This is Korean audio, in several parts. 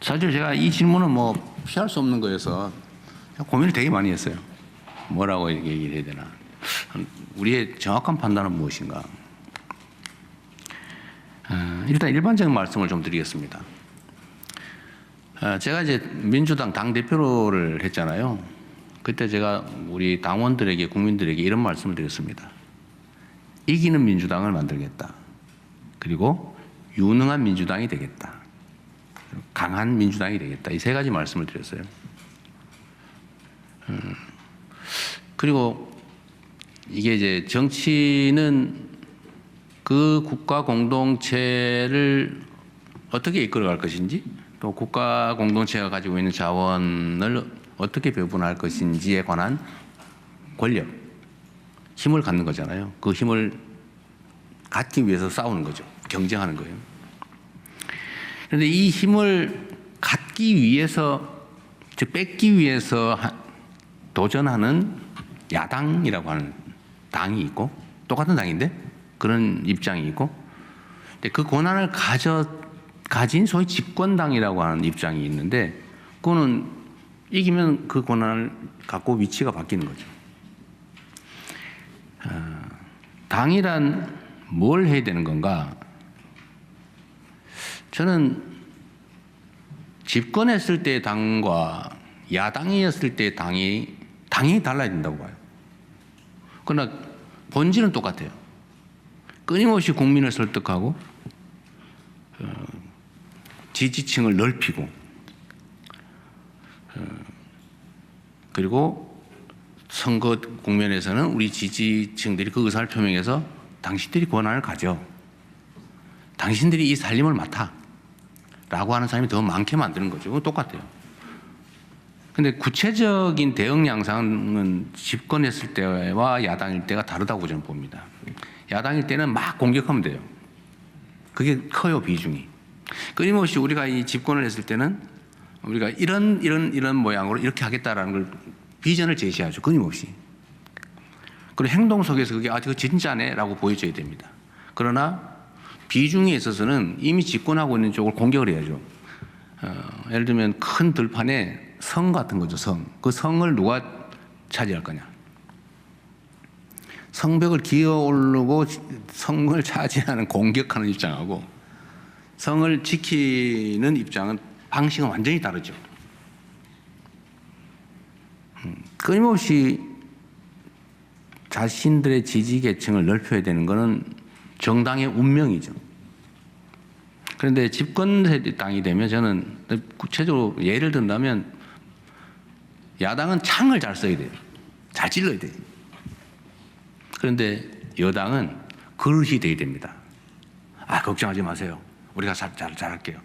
사실 제가 이 질문은 뭐 피할 수 없는 거여서 고민을 되게 많이 했어요. 뭐라고 이렇게 얘기를 해야 되나. 우리의 정확한 판단은 무엇인가. 일단 일반적인 말씀을 좀 드리겠습니다. 제가 이제 민주당 당대표를 했잖아요. 그때 제가 우리 당원들에게, 국민들에게 이런 말씀을 드렸습니다. 이기는 민주당을 만들겠다. 그리고 유능한 민주당이 되겠다. 강한 민주당이 되겠다. 이 세 가지 말씀을 드렸어요. 그리고 이게 이제 정치는 그 국가 공동체를 어떻게 이끌어갈 것인지, 또 국가 공동체가 가지고 있는 자원을 어떻게 배분할 것인지에 관한 권력, 힘을 갖는 거잖아요. 그 힘을 갖기 위해서 싸우는 거죠. 경쟁하는 거예요. 그런데 이 힘을 갖기 위해서, 즉 뺏기 위해서 도전하는 야당이라고 하는 당이 있고, 똑같은 당인데 그런 입장이 있고, 근데 그 권한을 가진 소위 집권당이라고 하는 입장이 있는데, 그거는 이기면 그 권한을 갖고 위치가 바뀌는 거죠. 당이란 뭘 해야 되는 건가? 저는 집권했을 때의 당과 야당이었을 때의 당이 당연히 달라야 된다고 봐요. 그러나 본질은 똑같아요. 끊임없이 국민을 설득하고 지지층을 넓히고 그리고 선거 국면에서는 우리 지지층들이 그 의사를 표명해서 당신들이 권한을 가져. 당신들이 이 살림을 맡아. 라고 하는 사람이 더 많게 만드는 거죠. 그건 똑같아요. 근데 구체적인 대응 양상은 집권했을 때와 야당일 때가 다르다고 저는 봅니다. 야당일 때는 막 공격하면 돼요. 그게 커요, 비중이. 끊임없이 우리가 이 집권을 했을 때는 우리가 이런 모양으로 이렇게 하겠다라는 걸 비전을 제시하죠. 끊임없이. 그리고 행동 속에서 그게 저거 진짜네 라고 보여줘야 됩니다. 그러나 비중에 있어서는 이미 집권하고 있는 쪽을 공격을 해야죠. 예를 들면 큰 들판에 성 같은 거죠, 성. 그 성을 누가 차지할 거냐. 성벽을 기어 오르고 성을 차지하는 공격하는 입장하고 성을 지키는 입장은 방식은 완전히 다르죠. 끊임없이 자신들의 지지 계층을 넓혀야 되는 것은 정당의 운명이죠. 그런데 집권 당이 되면 저는 구체적으로 예를 든다면 야당은 창을 잘 써야 돼요. 잘 찔러야 돼요. 그런데 여당은 그릇이 돼야 됩니다. 걱정하지 마세요. 우리가 잘할게요.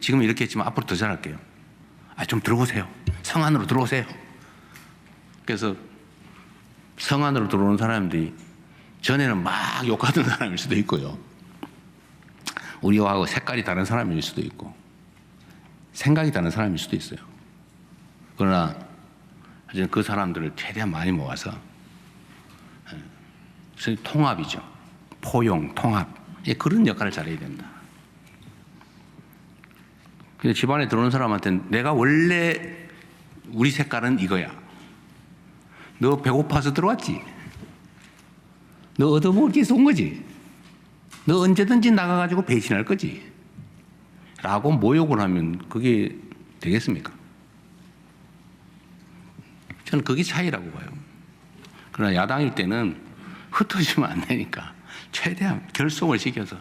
지금 이렇게 했지만 앞으로 더 잘할게요. 좀 들어오세요. 성 안으로 들어오세요. 그래서 성 안으로 들어오는 사람들이 전에는 막 욕하던 사람일 수도 있고요. 우리와 색깔이 다른 사람일 수도 있고 생각이 다른 사람일 수도 있어요. 그러나 그 사람들을 최대한 많이 모아서 통합이죠. 포용, 통합. 그런 역할을 잘해야 된다. 근데 집안에 들어오는 사람한테는 내가 원래 우리 색깔은 이거야. 너 배고파서 들어왔지? 너 얻어먹을 게 있어 온 거지? 너 언제든지 나가가지고 배신할 거지? 라고 모욕을 하면 그게 되겠습니까? 저는 그게 차이라고 봐요. 그러나 야당일 때는 흩어지면 안 되니까 최대한 결속을 시켜서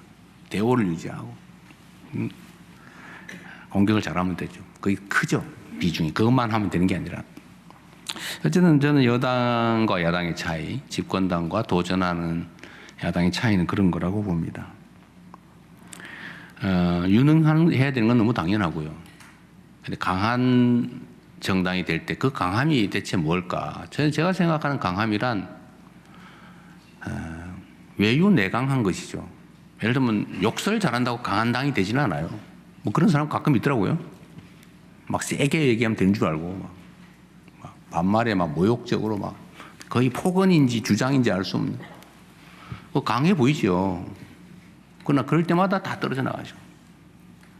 대오를 유지하고 공격을 잘하면 되죠. 그게 크죠. 비중이. 그것만 하면 되는 게 아니라. 어쨌든 저는 여당과 야당의 차이, 집권당과 도전하는 야당의 차이는 그런 거라고 봅니다. 유능해야 되는 건 너무 당연하고요. 근데 강한 정당이 될 때 그 강함이 대체 뭘까? 제가 생각하는 강함이란 외유내강한 것이죠. 예를 들면 욕설 잘한다고 강한 당이 되지는 않아요. 뭐 그런 사람 가끔 있더라고요. 막 세게 얘기하면 되는 줄 알고 막 반말에 막 모욕적으로 막 거의 폭언인지 주장인지 알 수 없는. 강해 보이죠. 그러나 그럴 때마다 다 떨어져 나가죠.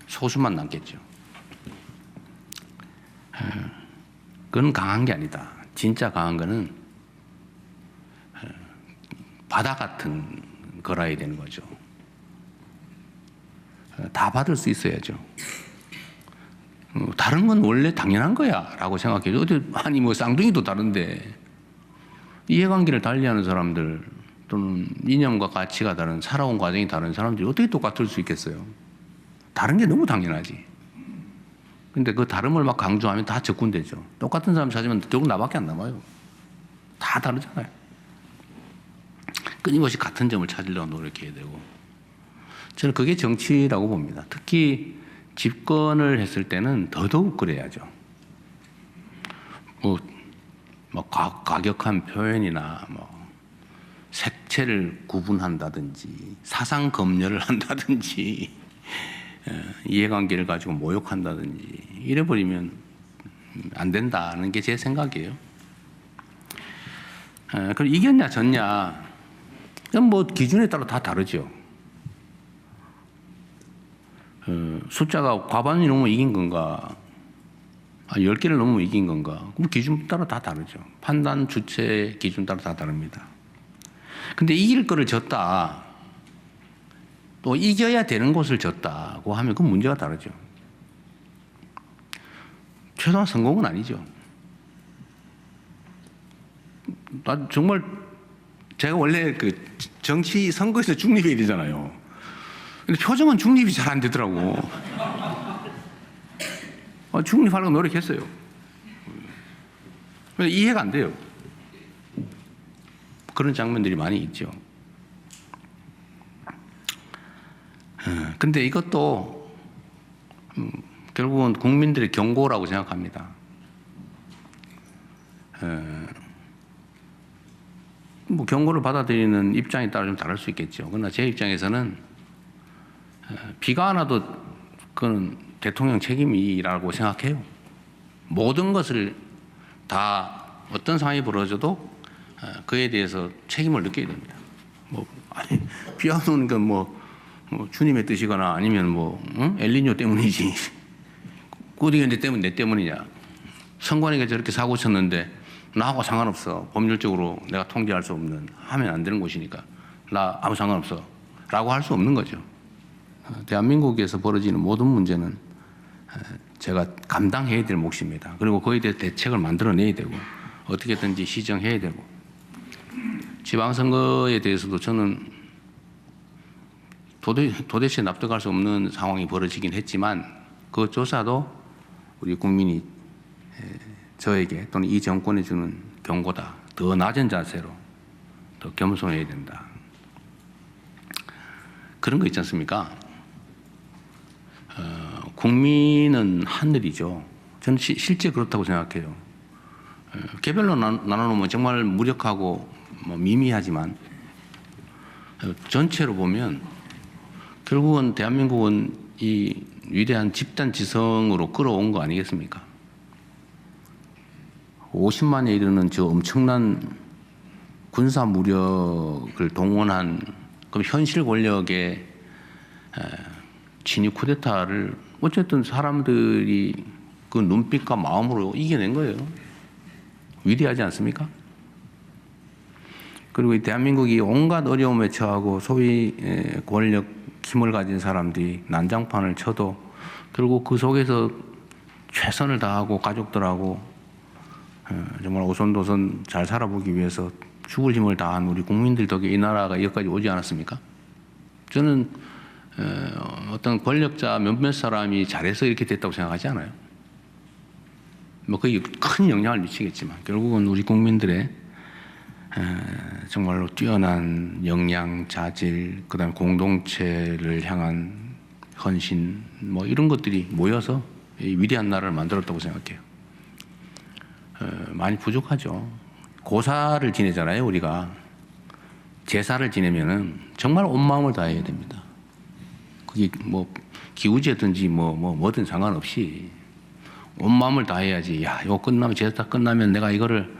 소수만 남겠죠. 그건 강한 게 아니다. 진짜 강한 거는 바다 같은 거라야 되는 거죠. 다 받을 수 있어야죠. 다른 건 원래 당연한 거야 라고 생각해요. 아니 뭐 쌍둥이도 다른데 이해관계를 달리하는 사람들 또는 이념과 가치가 다른 살아온 과정이 다른 사람들이 어떻게 똑같을 수 있겠어요. 다른 게 너무 당연하지. 근데 그 다름을 막 강조하면 다 적군되죠. 똑같은 사람 찾으면 결국 나밖에 안 남아요. 다 다르잖아요. 끊임없이 같은 점을 찾으려고 노력해야 되고, 저는 그게 정치라고 봅니다. 특히 집권을 했을 때는 더더욱 그래야죠. 뭐 과격한 표현이나 뭐 색채를 구분한다든지 사상 검열을 한다든지 이해관계를 가지고 모욕한다든지 이래버리면 안 된다는 게 제 생각이에요. 그럼 이겼냐 졌냐 그건 뭐 기준에 따라 다 다르죠. 숫자가 과반이 넘으면 이긴 건가, 10개를 넘으면 이긴 건가, 그럼 기준 따라 다 다르죠. 판단 주체 기준 따라 다 다릅니다. 근데 이길 거를 졌다, 또 이겨야 되는 곳을 졌다고 하면 그 문제가 다르죠. 최소한 성공은 아니죠. 나 정말 제가 원래 그 정치 선거에서 중립해야 되잖아요. 근데 표정은 중립이 잘 안 되더라고. 중립하려고 노력했어요. 근데 이해가 안 돼요. 그런 장면들이 많이 있죠. 근데 이것도 결국은 국민들의 경고라고 생각합니다. 뭐 경고를 받아들이는 입장에 따라 좀 다를 수 있겠죠. 그러나 제 입장에서는 비가 안 와도 그건 대통령 책임이라고 생각해요. 모든 것을 다 어떤 상황이 벌어져도 그에 대해서 책임을 느껴야 됩니다. 아니 비 안 오는 건 뭐 주님의 뜻이거나 아니면 엘니뇨 때문이지. 꾸디견제 때문에 내 때문이냐. 선관위가 저렇게 사고 쳤는데 나하고 상관없어. 법률적으로 내가 통제할 수 없는, 하면 안 되는 곳이니까 나 아무 상관없어 라고 할 수 없는 거죠. 대한민국에서 벌어지는 모든 문제는 제가 감당해야 될 몫입니다. 그리고 거기에 대해 대책을 만들어내야 되고 어떻게든지 시정해야 되고, 지방선거에 대해서도 저는 도대체 납득할 수 없는 상황이 벌어지긴 했지만 그조차도 우리 국민이 저에게 또는 이 정권에 주는 경고다. 더 낮은 자세로 더 겸손해야 된다. 그런 거 있지 않습니까? 국민은 하늘이죠. 저는 실제 그렇다고 생각해요. 개별로 나눠놓으면 정말 무력하고 미미하지만 전체로 보면 결국은 대한민국은 이 위대한 집단 지성으로 끌어온 거 아니겠습니까? 50만에 이르는 저 엄청난 군사 무력을 동원한 그럼 현실 권력의 진입 쿠데타를 어쨌든 사람들이 그 눈빛과 마음으로 이겨낸 거예요. 위대하지 않습니까? 그리고 이 대한민국이 온갖 어려움에 처하고 소위 권력 힘을 가진 사람들이 난장판을 쳐도 결국 그 속에서 최선을 다하고 가족들하고 정말 오손도손 잘 살아보기 위해서 죽을 힘을 다한 우리 국민들 덕에 이 나라가 여기까지 오지 않았습니까? 저는 어떤 권력자 몇몇 사람이 잘해서 이렇게 됐다고 생각하지 않아요. 그게 큰 영향을 미치겠지만 결국은 우리 국민들의 정말로 뛰어난 역량, 자질, 그다음에 공동체를 향한 헌신, 이런 것들이 모여서 이 위대한 나라를 만들었다고 생각해요. 많이 부족하죠. 고사를 지내잖아요, 우리가. 제사를 지내면은 정말 온 마음을 다해야 됩니다. 그게 기우제든지 뭐든 상관없이 온 마음을 다해야지. 야, 이거 끝나면, 제사 끝나면 내가 이거를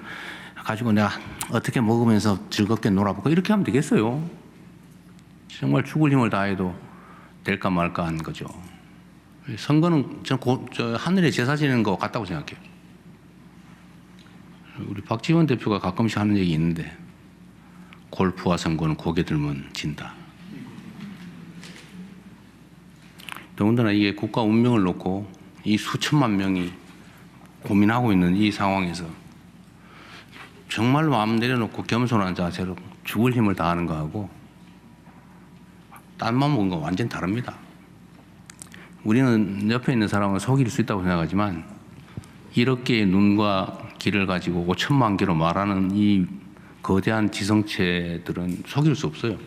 가지고 내가 어떻게 먹으면서 즐겁게 놀아볼까? 이렇게 하면 되겠어요. 정말 죽을 힘을 다해도 될까 말까 한 거죠. 선거는 저 하늘에 제사 지내는 거 같다고 생각해요. 우리 박지원 대표가 가끔씩 하는 얘기 있는데 골프와 선거는 고개 들면 진다. 더군다나 이게 국가 운명을 놓고 이 수천만 명이 고민하고 있는 이 상황에서 정말 마음 내려놓고 겸손한 자세로 죽을 힘을 다하는 거하고 딴 마음 먹은 거 완전 다릅니다. 우리는 옆에 있는 사람을 속일 수 있다고 생각하지만 1억 개의 눈과 귀를 가지고 5천만 개로 말하는 이 거대한 지성체들은 속일 수 없어요.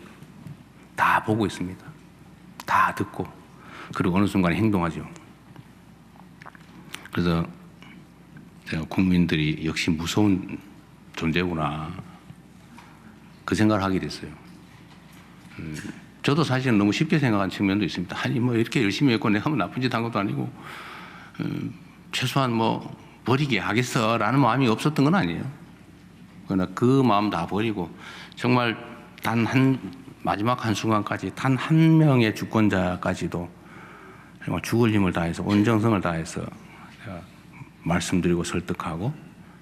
다 보고 있습니다. 다 듣고 그리고 어느 순간에 행동하죠. 그래서 제가 국민들이 역시 무서운 존재구나 그 생각을 하게 됐어요. 저도 사실은 너무 쉽게 생각한 측면도 있습니다. 아니 뭐 이렇게 열심히 했고 내가 뭐 나쁜 짓 한 것도 아니고 최소한 뭐 버리게 하겠어라는 마음이 없었던 건 아니에요. 그러나 그 마음 다 버리고 정말 단 한 마지막 한 순간까지 단 한 명의 주권자까지도 정말 죽을 힘을 다해서 온정성을 다해서 제가 말씀드리고 설득하고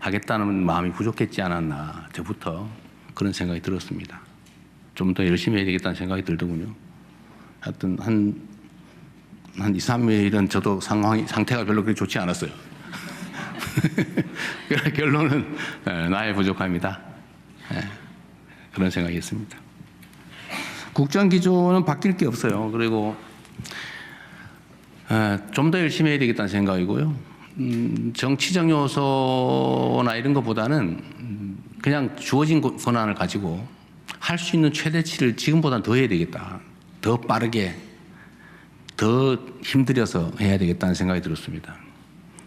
하겠다는 마음이 부족했지 않았나 저부터 그런 생각이 들었습니다. 좀 더 열심히 해야 되겠다는 생각이 들더군요. 하여튼 한 2, 3일은 저도 상태가 별로 그렇게 좋지 않았어요. 결론은 나의 부족함이다. 그런 생각이었습니다. 국정 기조는 바뀔 게 없어요. 그리고 좀 더 열심히 해야 되겠다는 생각이고요. 정치적 요소나 이런 것보다는 그냥 주어진 권한을 가지고 할 수 있는 최대치를 지금보다는 더 해야 되겠다. 더 빠르게, 더 힘들여서 해야 되겠다는 생각이 들었습니다.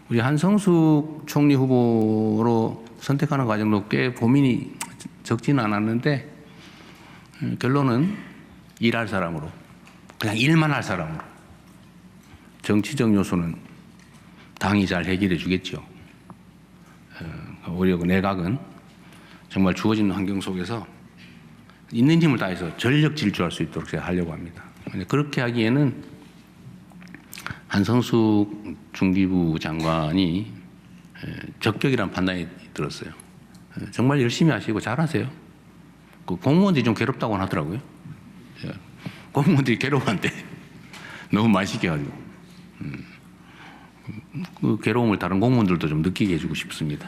우리 한성숙 총리 후보로 선택하는 과정도 꽤 고민이 적지는 않았는데 결론은 일할 사람으로, 그냥 일만 할 사람으로 정치적 요소는 당이 잘 해결해 주겠죠. 오히려 그 내각은 정말 주어진 환경 속에서 있는 힘을 다해서 전력 질주할 수 있도록 제가 하려고 합니다. 그렇게 하기에는 한성숙 중기부 장관이 적격이라는 판단이 들었어요. 정말 열심히 하시고 잘하세요. 그 공무원들이 좀 괴롭다고 하더라고요. 공무원들이 괴로워한대. 너무 많이 시켜가지고. 그 괴로움을 다른 공무원들도 좀 느끼게 해주고 싶습니다.